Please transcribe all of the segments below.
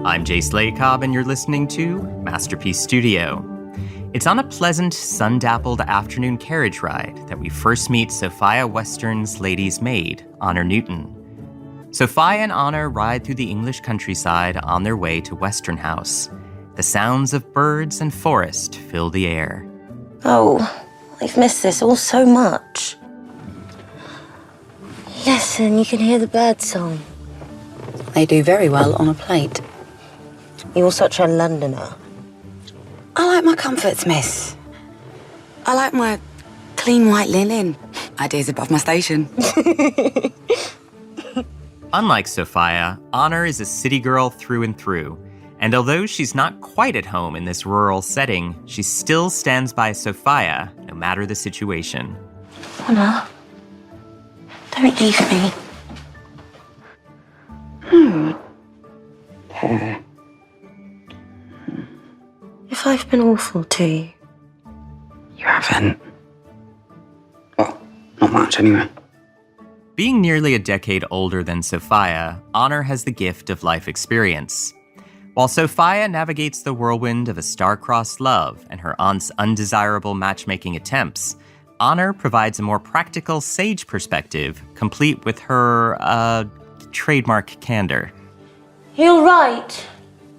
I'm Jace Lacob, and you're listening to Masterpiece Studio. It's on a pleasant, sun-dappled afternoon carriage ride that we first meet Sophia Western's lady's maid, Honor Newton. Sophia and Honor ride through the English countryside on their way to Western House. The sounds of birds and forest fill the air. Oh, I've missed this all so much. Listen, you can hear the birds song. They do very well on a plate. You're such a Londoner. I like my comforts, miss. I like my clean white linen. Ideas above my station. Unlike Sophia, Honor is a city girl through and through. And although she's not quite at home in this rural setting, she still stands by Sophia, no matter the situation. Honor, don't leave me. If I've been awful to you. You haven't. Well, not much anyway. Being nearly a decade older than Sophia, Honor has the gift of life experience. While Sophia navigates the whirlwind of a star-crossed love and her aunt's undesirable matchmaking attempts, Honor provides a more practical, sage perspective, complete with her, trademark candor. He'll write.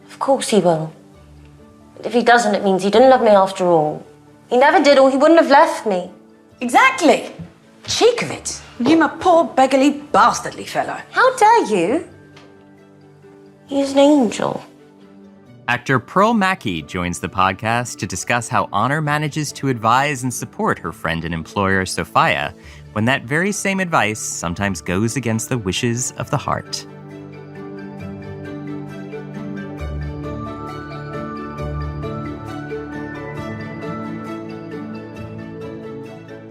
Of course he will. But if he doesn't, it means he didn't love me after all. He never did, or he wouldn't have left me. Exactly. Cheek of it. Him a poor, beggarly, bastardly fellow. How dare you? He's an angel. Actor Pearl Mackie joins the podcast to discuss how Honor manages to advise and support her friend and employer, Sophia, when that very same advice sometimes goes against the wishes of the heart.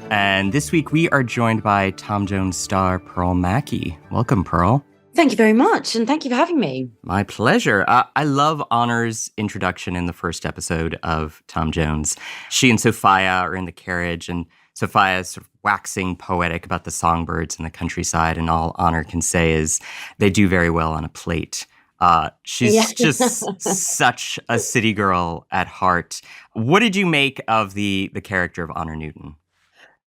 And this week we are joined by Tom Jones star Pearl Mackie. Welcome, Pearl. Thank you very much, and thank you for having me. My pleasure. I love Honor's introduction in the first episode of Tom Jones. She and Sophia are in the carriage, and Sophia is sort of waxing poetic about the songbirds in the countryside, and all Honor can say is they do very well on a plate. She's just such a city girl at heart. What did you make of the character of Honor Newton?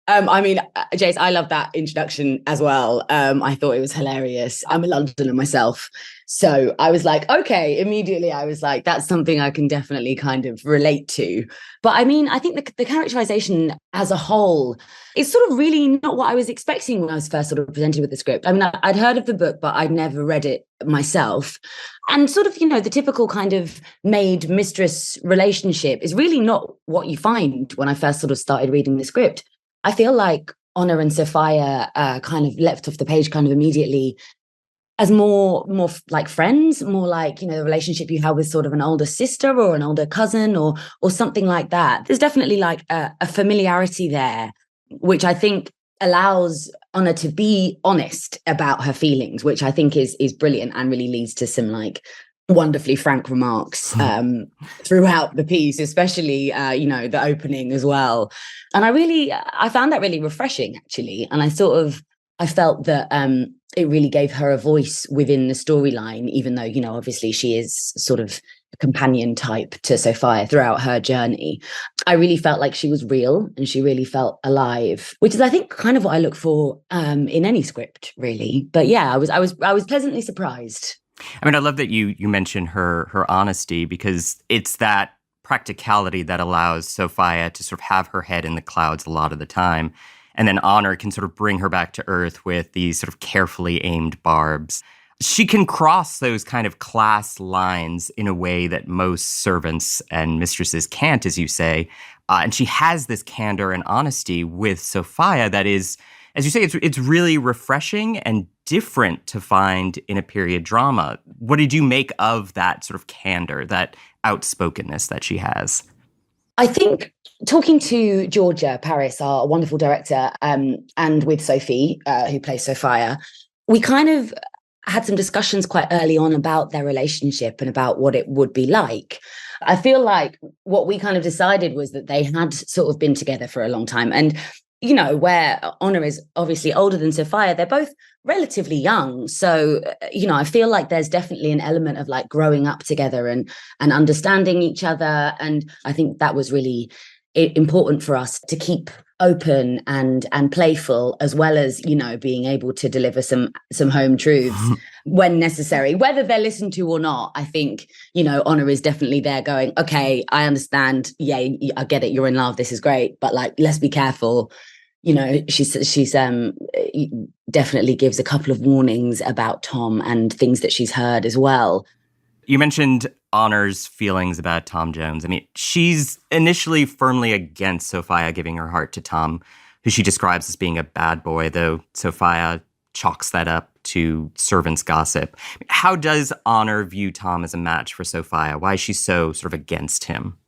Jace, I love that introduction as well. I thought it was hilarious. I'm a Londoner myself. So I was like, okay, immediately I was like, that's something I can definitely kind of relate to. But I mean, I think the characterization as a whole is sort of really not what I was expecting when I was first sort of presented with the script. I mean, I'd heard of the book, but I'd never read it myself. And sort of, you know, the typical kind of maid-mistress relationship is really not what you find when I first sort of started reading the script. I feel like Honor and Sophia kind of leapt off the page kind of immediately as more like friends, more like, you know, the relationship you have with sort of an older sister or an older cousin or something like that. There's definitely like a familiarity there, which I think allows Honor to be honest about her feelings, which I think is brilliant and really leads to some like wonderfully frank remarks throughout the piece, especially the opening as well. And I found that really refreshing, actually. And I felt that it really gave her a voice within the storyline, even though, you know, obviously she is sort of a companion type to Sophia throughout her journey. I really felt like she was real and she really felt alive, which is, I think, kind of what I look for in any script, really. But yeah, I was pleasantly surprised. I mean, I love that you mentioned her honesty, because it's that practicality that allows Sophia to sort of have her head in the clouds a lot of the time. And then Honor can sort of bring her back to earth with these sort of carefully aimed barbs. She can cross those kind of class lines in a way that most servants and mistresses can't, as you say. And she has this candor and honesty with Sophia that is, as you say, it's really refreshing and different to find in a period drama. What did you make of that sort of candor, that outspokenness that she has? I think talking to Georgia Paris, our wonderful director, and with Sophie, who plays Sophia, we kind of had some discussions quite early on about their relationship and about what it would be like. I feel like what we kind of decided was that they had sort of been together for a long time. And where Honor is obviously older than Sophia, they're both relatively young. So, I feel like there's definitely an element of like growing up together and understanding each other. And I think that was really important for us to keep open and playful, as well as, being able to deliver some home truths when necessary, whether they're listened to or not. I think, Honor is definitely there going, okay, I understand. Yeah, I get it. You're in love. This is great. But like, let's be careful. She's definitely gives a couple of warnings about Tom and things that she's heard as well. You mentioned Honor's feelings about Tom Jones. I mean, she's initially firmly against Sophia giving her heart to Tom, who she describes as being a bad boy, though Sophia chalks that up to servants' gossip. How does Honor view Tom as a match for Sophia? Why is she so sort of against him?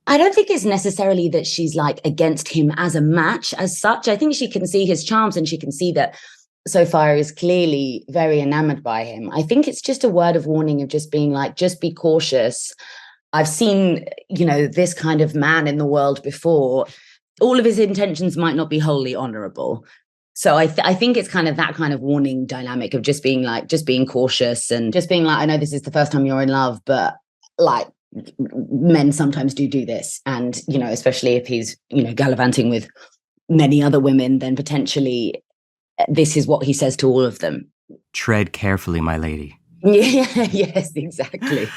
I don't think it's necessarily that she's like against him as a match as such. I think she can see his charms and she can see that Sophia is clearly very enamored by him. I think it's just a word of warning of just being like, just be cautious. I've seen, this kind of man in the world before. All of his intentions might not be wholly honorable. So I think it's kind of that kind of warning dynamic of just being cautious and just being like, I know this is the first time you're in love, but like, men sometimes do this. And, especially if he's, gallivanting with many other women, then potentially this is what he says to all of them. Tread carefully, my lady. Yeah, yes, exactly.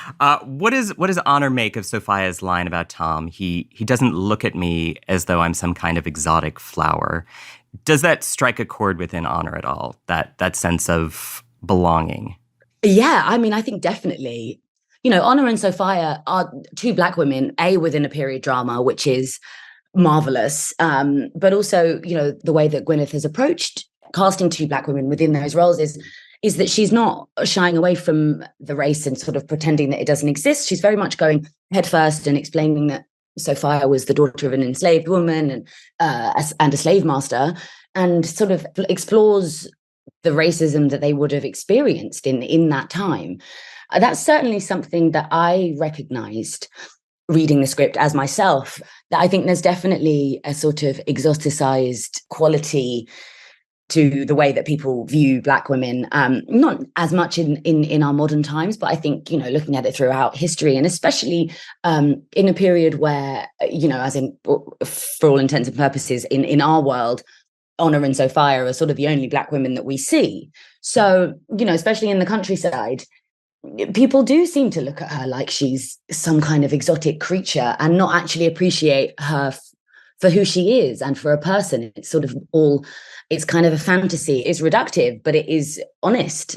What does Honor make of Sophia's line about Tom? He doesn't look at me as though I'm some kind of exotic flower. Does that strike a chord within Honor at all? That sense of belonging? Yeah, I mean, I think definitely. Honor and Sophia are two Black women, within a period drama, which is marvelous. But also, the way that Gwyneth has approached casting two Black women within those roles is that she's not shying away from the race and sort of pretending that it doesn't exist. She's very much going head first and explaining that Sophia was the daughter of an enslaved woman and a slave master, and sort of explores the racism that they would have experienced in that time. That's certainly something that I recognized reading the script as myself, that I think there's definitely a sort of exoticized quality to the way that people view Black women, not as much in our modern times, but I think, looking at it throughout history, and especially in a period where, as in, for all intents and purposes, in our world, Honor and Sophia are sort of the only Black women that we see. So, especially in the countryside, people do seem to look at her like she's some kind of exotic creature and not actually appreciate her for who she is and for a person. It's sort of it's kind of a fantasy. It's reductive, but it is honest.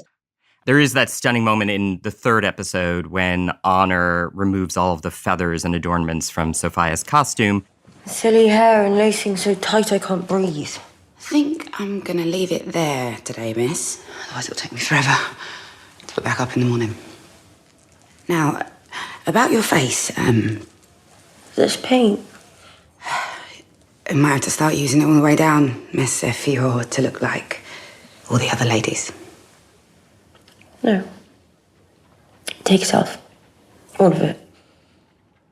There is that stunning moment in the third episode when Honor removes all of the feathers and adornments from Sophia's costume. Silly hair and lacing so tight I can't breathe. I think I'm going to leave it there today, miss. Otherwise it'll take me forever to put back up in the morning. Now, about your face, This paint. I might have to start using it all the way down, miss, if you're to look like all the other ladies. No. Take it off. All of it.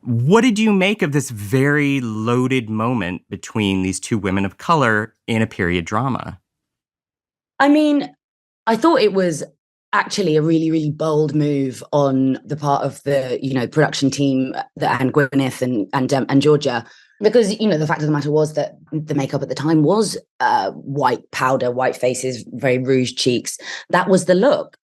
What did you make of this very loaded moment between these two women of color in a period drama? I mean, I thought it was actually a really, really bold move on the part of the, production team and Gwyneth and Georgia, because, the fact of the matter was that the makeup at the time was white powder, white faces, very rouged cheeks. That was the look.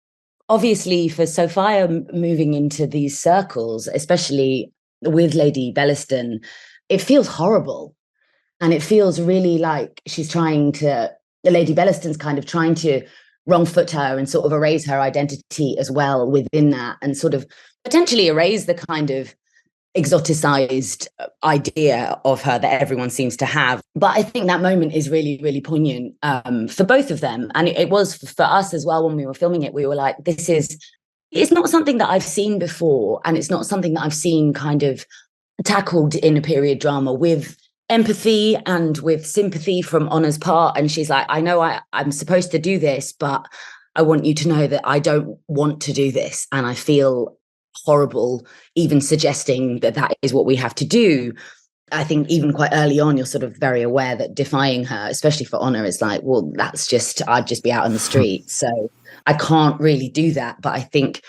Obviously, for Sophia moving into these circles, especially with Lady Bellaston, it feels horrible. And it feels really like Lady Bellaston's kind of trying to wrong foot her and sort of erase her identity as well within that, and sort of potentially erase the kind of exoticized idea of her that everyone seems to have. But I think that moment is really, really poignant for both of them. And it was for us as well. When we were filming it, we were like, it's not something that I've seen before. And it's not something that I've seen kind of tackled in a period drama with empathy and with sympathy from Honor's part. And she's like, I know I'm supposed to do this, but I want you to know that I don't want to do this. And I feel horrible even suggesting that is what we have to do. I think even quite early on, you're sort of very aware that defying her, especially for honor, is like, well, I'd just be out on the street. So I can't really do that. But I think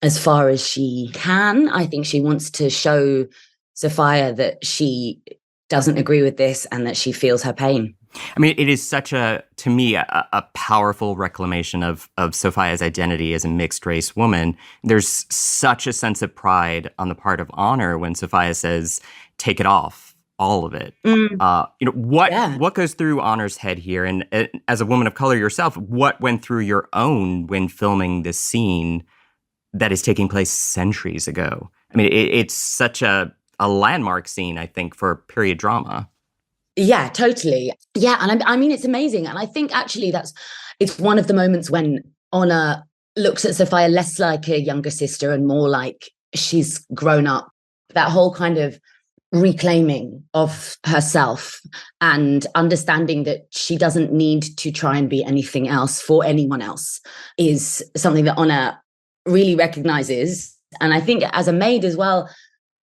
as far as she can, I think she wants to show Sophia that she doesn't agree with this and that she feels her pain. I mean, it is such to me, a powerful reclamation of Sophia's identity as a mixed race woman. There's such a sense of pride on the part of Honor when Sophia says, take it off, all of it. What goes through Honor's head here? And as a woman of color yourself, what went through your own when filming this scene that is taking place centuries ago? I mean, it's such a landmark scene, I think, for period drama. Yeah, totally. Yeah, and I mean, it's amazing. And I think actually it's one of the moments when Honor looks at Sophia less like a younger sister and more like she's grown up. That whole kind of reclaiming of herself and understanding that she doesn't need to try and be anything else for anyone else is something that Honor really recognizes. And I think as a maid as well,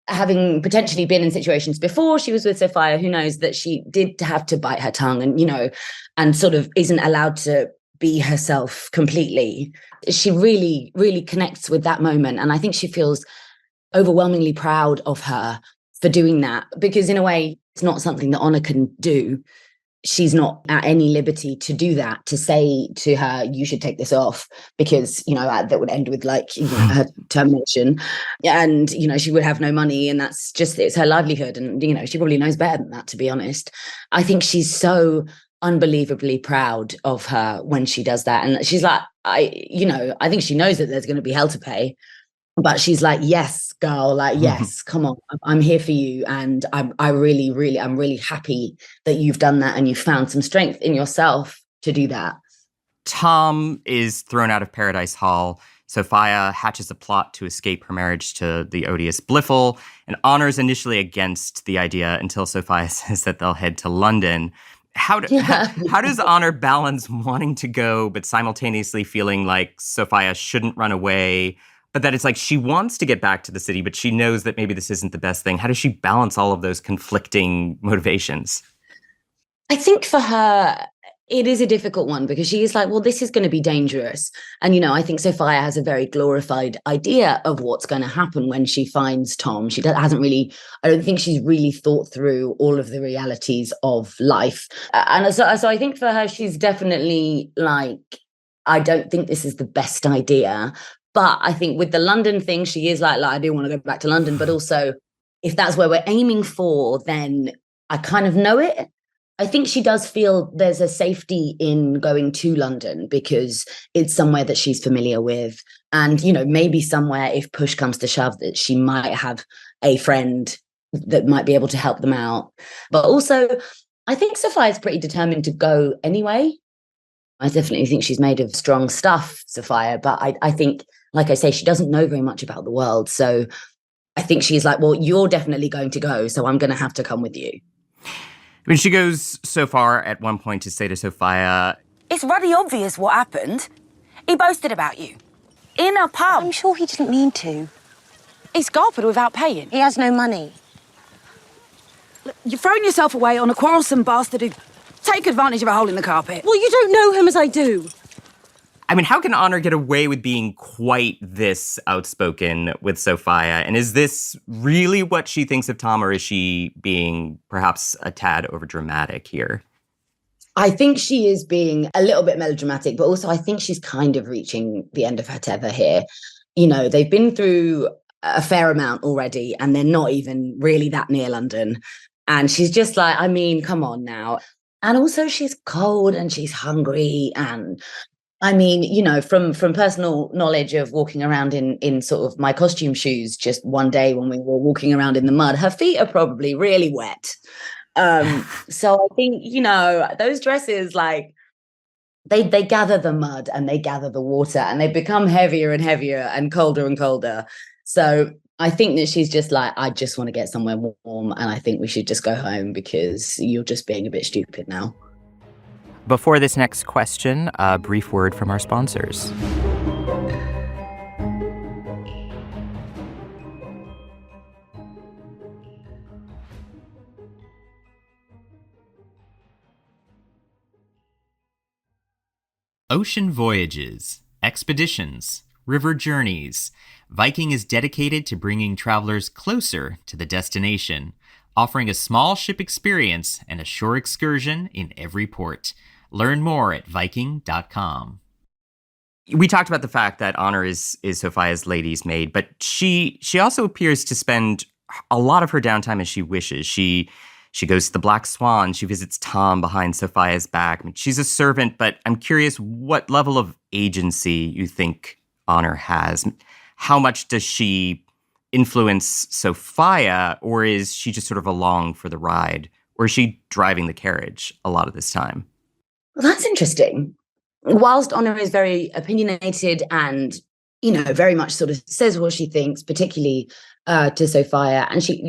having potentially been in situations before she was with Sophia, who knows that she did have to bite her tongue and, and sort of isn't allowed to be herself completely. She really, really connects with that moment. And I think she feels overwhelmingly proud of her for doing that, because in a way, it's not something that Honor can do. She's not at any liberty to do that, to say to her, you should take this off, because, that would end with her termination. And, she would have no money, and it's her livelihood. And, she probably knows better than that, to be honest. I think she's so unbelievably proud of her when she does that. And she's like, I think she knows that there's going to be hell to pay. But she's like, yes, girl, yes, come on, I'm here for you. And I'm really happy that you've done that and you found some strength in yourself to do that. Tom is thrown out of Paradise Hall. Sophia hatches a plot to escape her marriage to the odious Bliffle, and Honor's initially against the idea until Sophia says that they'll head to London. How does Honor balance wanting to go but simultaneously feeling like Sophia shouldn't run away, but that it's like she wants to get back to the city, but she knows that maybe this isn't the best thing? How does she balance all of those conflicting motivations? I think for her, it is a difficult one, because she is like, well, this is going to be dangerous. And, I think Sophia has a very glorified idea of what's going to happen when she finds Tom. I don't think she's really thought through all of the realities of life. And so I think for her, she's definitely like, I don't think this is the best idea. But I think with the London thing, she is like, I do want to go back to London. But also, if that's where we're aiming for, then I kind of know it. I think she does feel there's a safety in going to London because it's somewhere that she's familiar with. And, maybe somewhere, if push comes to shove, that she might have a friend that might be able to help them out. But also, I think Sophia's pretty determined to go anyway. I definitely think she's made of strong stuff, Sophia. But I think, like I say, she doesn't know very much about the world. So I think she's like, well, you're definitely going to go, so I'm going to have to come with you. I mean, she goes so far at one point to say to Sophia, it's ruddy obvious what happened. He boasted about you. In a pub. I'm sure he didn't mean to. He scarpered without paying. He has no money. Look, you've thrown yourself away on a quarrelsome bastard who'd take advantage of a hole in the carpet. Well, you don't know him as I do. I mean, how can Honor get away with being quite this outspoken with Sophia? And is this really what she thinks of Tom, or is she being perhaps a tad overdramatic here? I think she is being a little bit melodramatic, but also I think she's kind of reaching the end of her tether here. They've been through a fair amount already, and they're not even really that near London. And she's just like, I mean, come on now. And also she's cold and she's hungry. And I mean, from personal knowledge of walking around in sort of my costume shoes, just one day when we were walking around in the mud, her feet are probably really wet. So I think, those dresses, like, they gather the mud and they gather the water and they become heavier and heavier and colder. So I think that she's just like, I just want to get somewhere warm, and I think we should just go home because you're just being a bit stupid now. Before this next question, a brief word from our sponsors. Ocean voyages, expeditions, river journeys. Viking is dedicated to bringing travelers closer to the destination, offering a small ship experience and a shore excursion in every port. Learn more at Viking.com. We talked about the fact that Honor is Sophia's lady's maid, but she also appears to spend a lot of her downtime as she wishes. She goes to the Black Swan. She visits Tom behind Sophia's back. I mean, she's a servant, but I'm curious what level of agency you think Honor has. How much does she influence Sophia, or is she just sort of along for the ride? Or is she driving the carriage a lot of this time? Well, that's interesting. Whilst Honor is very opinionated and, very much sort of says what she thinks, particularly to Sophia, and she,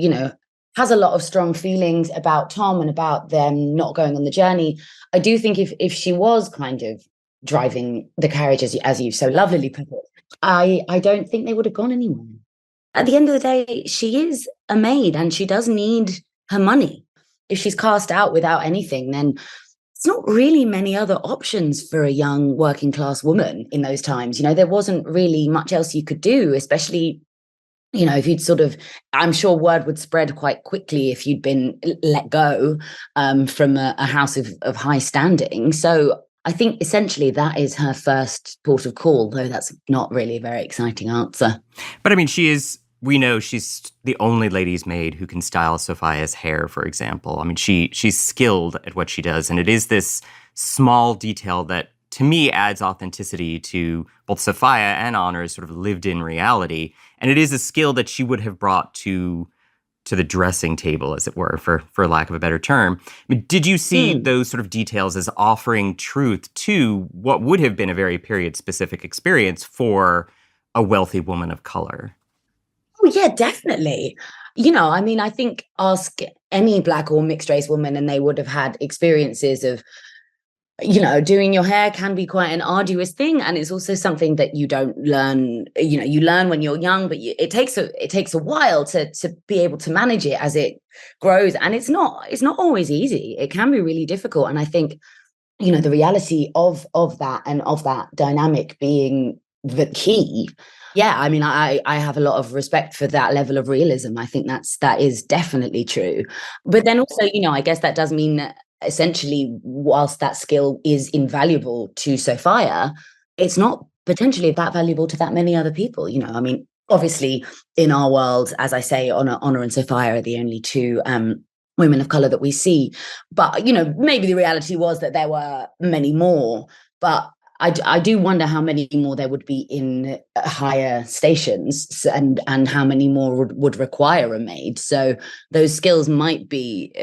has a lot of strong feelings about Tom and about them not going on the journey. I do think if she was kind of driving the carriage, as you so lovely put it, I don't think they would have gone anywhere. At the end of the day, she is a maid and she does need her money. If she's cast out without anything, then it's not really many other options for a young working class woman in those times. There wasn't really much else you could do, especially, if you'd I'm sure word would spread quite quickly if you'd been let go from a house of high standing. So I think essentially that is her first port of call, though that's not really a very exciting answer. But I mean, we know she's the only lady's maid who can style Sophia's hair, for example. I mean, she's skilled at what she does. And it is this small detail that, to me, adds authenticity to both Sophia and Honor's sort of lived-in reality. And it is a skill that she would have brought to the dressing table, as it were, for lack of a better term. I mean, did you see those sort of details as offering truth to what would have been a very period-specific experience for a wealthy woman of color? Oh, yeah, definitely. I think ask any Black or mixed race woman and they would have had experiences of, doing your hair can be quite an arduous thing. And it's also something that you don't learn, you learn when you're young, but it takes a while to be able to manage it as it grows. And it's not always easy. It can be really difficult. And I think, the reality of that and of that dynamic being the key. Yeah, I mean, I have a lot of respect for that level of realism. I think that is definitely true. But then also, I guess that does mean that essentially, whilst that skill is invaluable to Sophia, it's not potentially that valuable to that many other people. I mean, obviously, in our world, as I say, Honor and Sophia are the only two women of color that we see. But, maybe the reality was that there were many more. But I do wonder how many more there would be in higher stations and how many more would require a maid. So those skills might be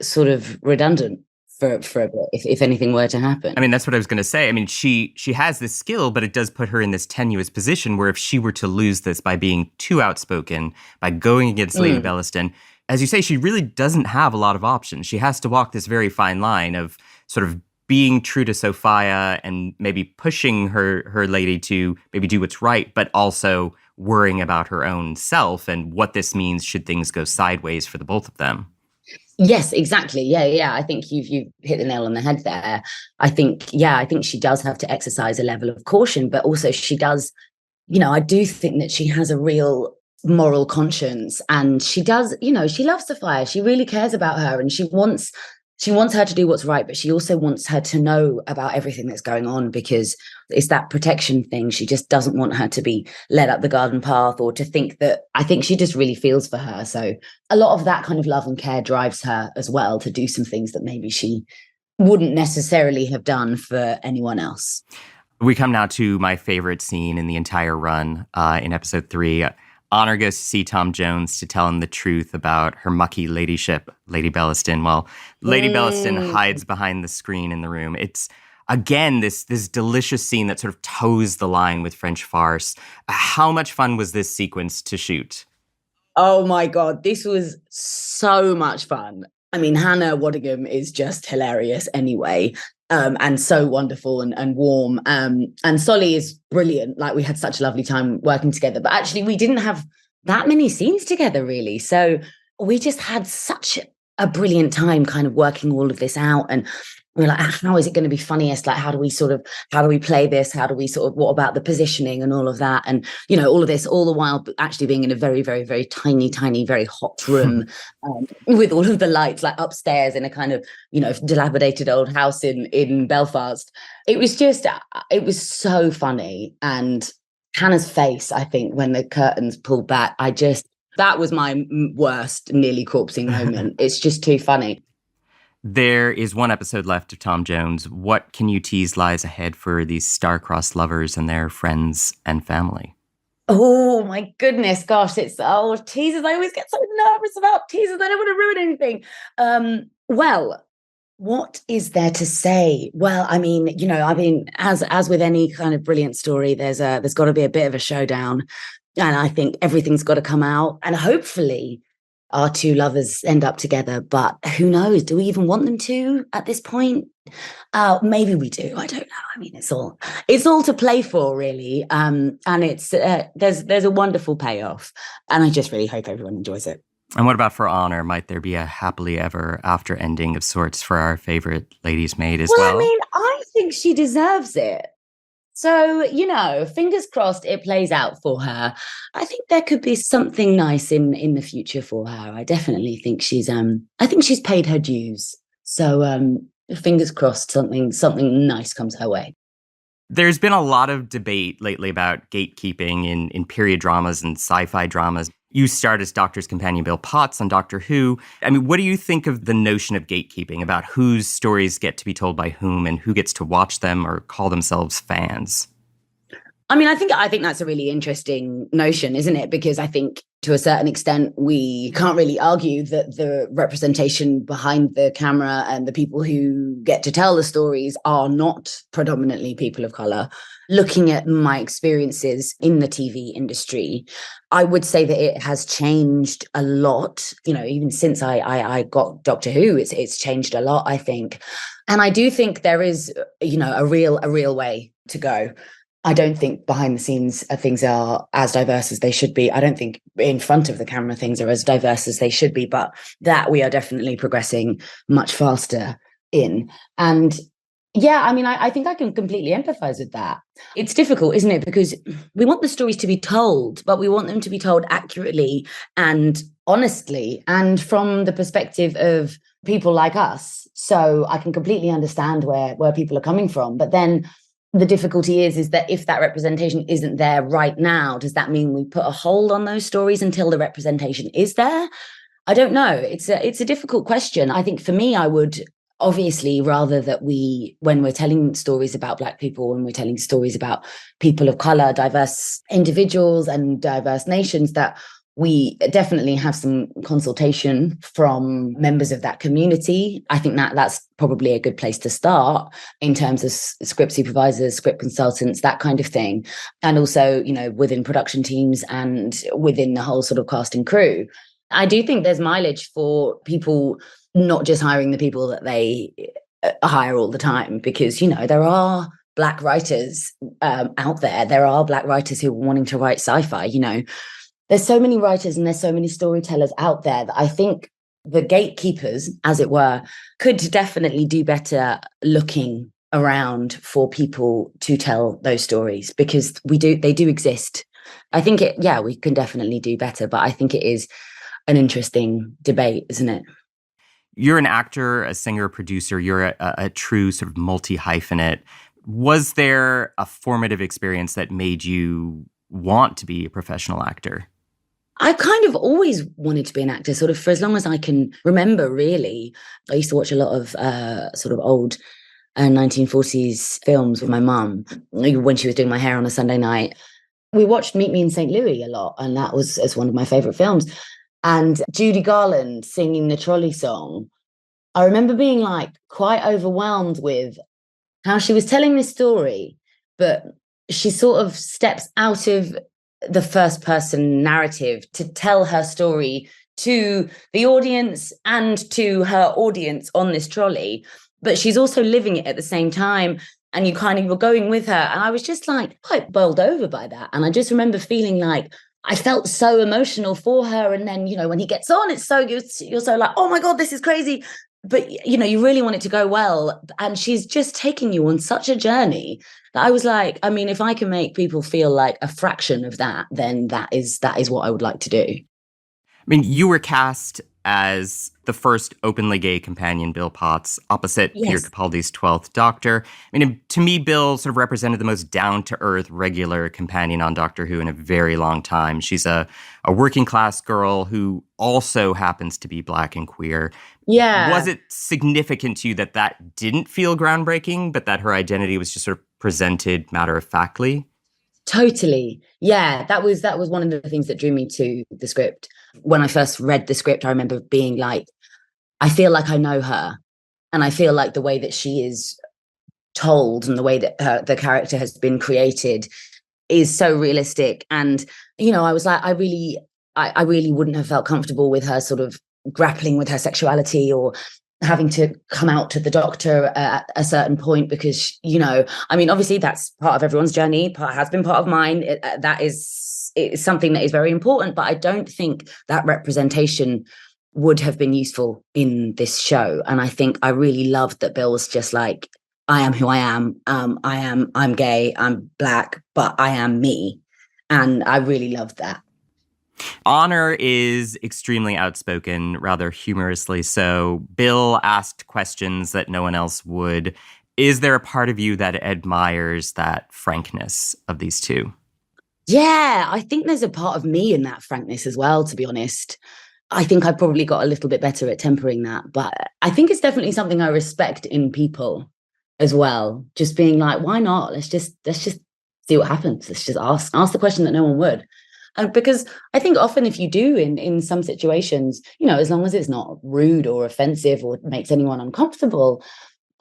sort of redundant for a bit if anything were to happen. I mean, that's what I was going to say. I mean, she has this skill, but it does put her in this tenuous position where if she were to lose this by being too outspoken, by going against Lady Bellaston, as you say, she really doesn't have a lot of options. She has to walk this very fine line of sort of being true to Sophia and maybe pushing her lady to maybe do what's right, but also worrying about her own self and what this means should things go sideways for the both of them. Yes, exactly. Yeah. I think you've hit the nail on the head there. I think she does have to exercise a level of caution, but also she does, I do think that she has a real moral conscience and she does, she loves Sophia. She really cares about her and she wants her to do what's right, but she also wants her to know about everything that's going on because it's that protection thing. She just doesn't want her to be led up the garden path or to think that, I think she just really feels for her. So a lot of that kind of love and care drives her as well to do some things that maybe she wouldn't necessarily have done for anyone else. We come now to my favorite scene in the entire run in episode 3. Honor goes to see Tom Jones to tell him the truth about her mucky ladyship, Lady Bellaston, while Lady Bellaston hides behind the screen in the room. It's, again, this delicious scene that sort of toes the line with French farce. How much fun was this sequence to shoot? Oh my God, this was so much fun. I mean, Hannah Waddingham is just hilarious anyway. And so wonderful and warm. And Solly is brilliant. Like, we had such a lovely time working together. But actually, we didn't have that many scenes together, really. So we just had such a brilliant time kind of working all of this out. And we were like, how is it going to be funniest? Like, how do we play this? How do we what about the positioning and all of that? And, all of this, all the while actually being in a very, very, very tiny, very hot room with all of the lights like upstairs in a kind of, dilapidated old house in Belfast. It was so funny. And Hannah's face, I think, when the curtains pulled back, that was my worst nearly corpsing moment. It's just too funny. There is one episode left of Tom Jones. What can you tease lies ahead for these star-crossed lovers and their friends and family? Oh my goodness, gosh, teasers. I always get so nervous about teasers. I don't want to ruin anything. Well, what is there to say? Well, I mean, as with any kind of brilliant story, there's got to be a bit of a showdown, and I think everything's got to come out, and hopefully our two lovers end up together, but who knows? Do we even want them to at this point? Maybe we do. I don't know. I mean, it's all to play for, really. And it's there's a wonderful payoff, and I just really hope everyone enjoys it. And what about for Honor? Might there be a happily ever after ending of sorts for our favorite lady's maid as well? I mean, I think she deserves it. So, fingers crossed it plays out for her. I think there could be something nice in the future for her. I definitely think she's paid her dues. So, fingers crossed something nice comes her way. There's been a lot of debate lately about gatekeeping in period dramas and sci-fi dramas. You starred as Doctor's companion Bill Potts on Doctor Who. I mean, what do you think of the notion of gatekeeping, about whose stories get to be told by whom and who gets to watch them or call themselves fans? I mean, I think that's a really interesting notion, isn't it? Because I think to a certain extent, we can't really argue that the representation behind the camera and the people who get to tell the stories are not predominantly people of color. Looking at my experiences in the TV industry, I would say that it has changed a lot. Even since I got Doctor Who, it's changed a lot, I think. And I do think there is, a real way to go. I don't think behind the scenes things are as diverse as they should be. I don't think in front of the camera things are as diverse as they should be, but that we are definitely progressing much faster in. And yeah, I mean, I think I can completely empathize with that. It's difficult, isn't it? Because we want the stories to be told, but we want them to be told accurately and honestly and from the perspective of people like us. So I can completely understand where people are coming from. But then the difficulty is that if that representation isn't there right now, does that mean we put a hold on those stories until the representation is there? I don't know. It's a difficult question. I think for me, I would obviously rather that when we're telling stories about Black people, when we're telling stories about people of color, diverse individuals and diverse nations, that we definitely have some consultation from members of that community. I think that's probably a good place to start in terms of script supervisors, script consultants, that kind of thing. And also, within production teams and within the whole sort of cast and crew. I do think there's mileage for people not just hiring the people that they hire all the time, because, there are Black writers out there. There are Black writers who are wanting to write sci-fi, There's so many writers and there's so many storytellers out there that I think the gatekeepers, as it were, could definitely do better looking around for people to tell those stories, because they do exist. I think we can definitely do better, but I think it is an interesting debate, isn't it? You're an actor, a singer, a producer. You're a true sort of multi-hyphenate. Was there a formative experience that made you want to be a professional actor? I kind of always wanted to be an actor, sort of for as long as I can remember, really. I used to watch a lot of sort of old 1940s films with my mum when she was doing my hair on a Sunday night. We watched Meet Me in St. Louis a lot, and that was one of my favourite films. And Judy Garland singing the trolley song, I remember being like quite overwhelmed with how she was telling this story, but she sort of steps out of the first person narrative to tell her story to the audience and to her audience on this trolley, but she's also living it at the same time, and you kind of were going with her. And I was just like quite bowled over by that. And I just remember feeling like I felt so emotional for her. And then, when he gets on, it's so you're so like, oh my God, this is crazy. but you really want it to go well. And she's just taking you on such a journey that I was like, I mean, if I can make people feel like a fraction of that, then that is what I would like to do. I mean, you were cast as the first openly gay companion, Bill Potts, opposite Peter Capaldi's 12th Doctor. I mean, to me, Bill sort of represented the most down-to-earth, regular companion on Doctor Who in a very long time. She's a working-class girl who also happens to be Black and queer. Yeah. Was it significant to you that didn't feel groundbreaking, but that her identity was just sort of presented matter-of-factly? Totally. Yeah, that was one of the things that drew me to the script. When I first read the script, I remember being like, I feel like I know her. And I feel like the way that she is told and the way that the character has been created is so realistic. And, I was like, I really wouldn't have felt comfortable with her sort of grappling with her sexuality or having to come out to the doctor at a certain point because, I mean, obviously that's part of everyone's journey, has been part of mine. It's something that is very important, but I don't think that representation would have been useful in this show. And I think I really loved that Bill was just like, I am who I am. I'm gay, I'm Black, but I am me. And I really loved that. Honor is extremely outspoken, rather humorously so. Bill asked questions that no one else would. Is there a part of you that admires that frankness of these two? Yeah, I think there's a part of me in that frankness as well, to be honest. I think I probably got a little bit better at tempering that, but I think it's definitely something I respect in people as well. Just being like, why not? Let's just see what happens. Let's just ask the question that no one would. And because I think often if you do in some situations, as long as it's not rude or offensive or makes anyone uncomfortable,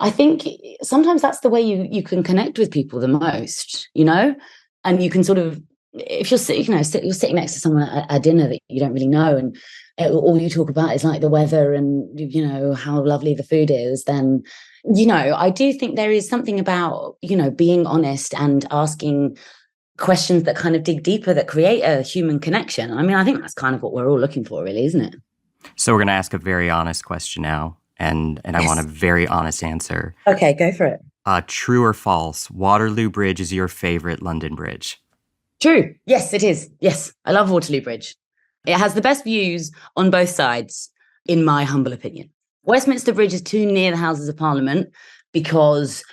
I think sometimes that's the way you can connect with people the most, and you can sort of, if you're you're sitting next to someone at a dinner that you don't really know and all you talk about is like the weather and, how lovely the food is, then, I do think there is something about, being honest and asking questions that kind of dig deeper, that create a human connection. I mean, I think that's kind of what we're all looking for, really, isn't it? So we're going to ask a very honest question now, and I want a very honest answer. Okay, go for it. True or false, Waterloo Bridge is your favorite London bridge? True. Yes, it is. Yes, I love Waterloo Bridge. It has the best views on both sides, in my humble opinion. Westminster Bridge is too near the Houses of Parliament because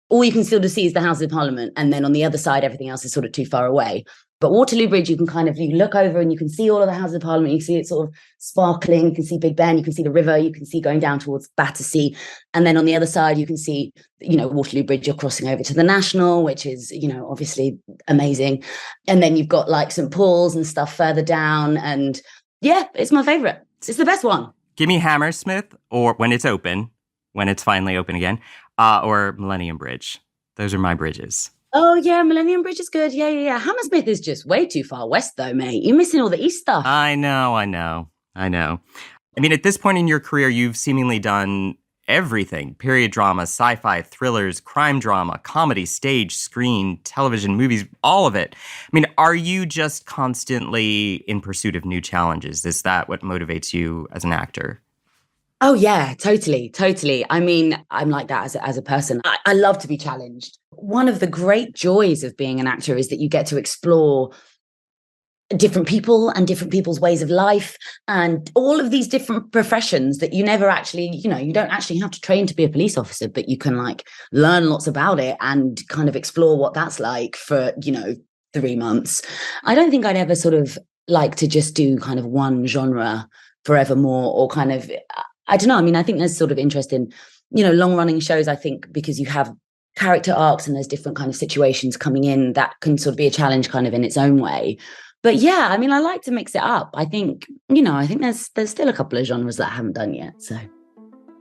all you can still see is the Houses of Parliament, and then on the other side, everything else is sort of too far away. But Waterloo Bridge, you look over and you can see all of the Houses of Parliament. You can see it sort of sparkling. You can see Big Ben. You can see the river. You can see going down towards Battersea. And then on the other side, you can see, Waterloo Bridge. You're crossing over to the National, which is, obviously amazing. And then you've got like St. Paul's and stuff further down. And yeah, it's my favorite. It's the best one. Give me Hammersmith, or when it's finally open again, or Millennium Bridge. Those are my bridges. Oh, yeah, Millennium Bridge is good. Yeah. Hammersmith is just way too far west, though, mate. You're missing all the east stuff. I know. I mean, at this point in your career, you've seemingly done everything. Period drama, sci-fi, thrillers, crime drama, comedy, stage, screen, television, movies, all of it. I mean, are you just constantly in pursuit of new challenges? Is that what motivates you as an actor? Oh, yeah, totally. I mean, I'm like that as a person. I love to be challenged. One of the great joys of being an actor is that you get to explore different people and different people's ways of life and all of these different professions that you never actually, you don't actually have to train to be a police officer, but you can like learn lots about it and kind of explore what that's like for, 3 months. I don't think I'd ever sort of like to just do kind of one genre forevermore or kind of, I don't know. I mean, I think there's sort of interest in, long running shows, I think, because you have character arcs and there's different kind of situations coming in that can sort of be a challenge kind of in its own way. But yeah, I mean, I like to mix it up. I think, there's still a couple of genres that I haven't done yet. So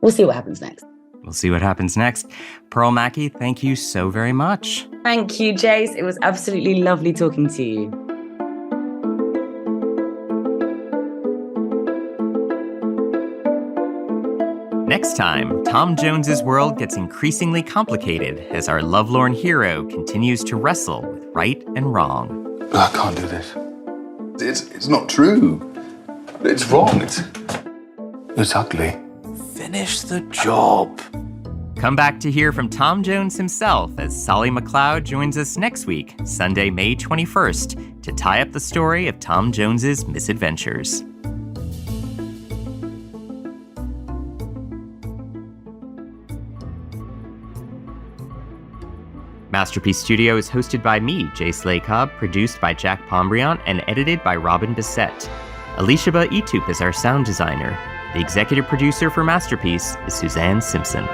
we'll see what happens next. We'll see what happens next. Pearl Mackie, thank you so very much. Thank you, Jace. It was absolutely lovely talking to you. Next time, Tom Jones's world gets increasingly complicated as our lovelorn hero continues to wrestle with right and wrong. I can't do this. It's not true. It's wrong. It's ugly. finish the job. Come back to hear from Tom Jones himself as Solly McLeod joins us next week, Sunday, May 21st, to tie up the story of Tom Jones's misadventures. Masterpiece Studio is hosted by me, Jay Slay Cobb, produced by Jack Pombriant, and edited by Robin Bissett. Alicia Etup is our sound designer. The executive producer for Masterpiece is Suzanne Simpson.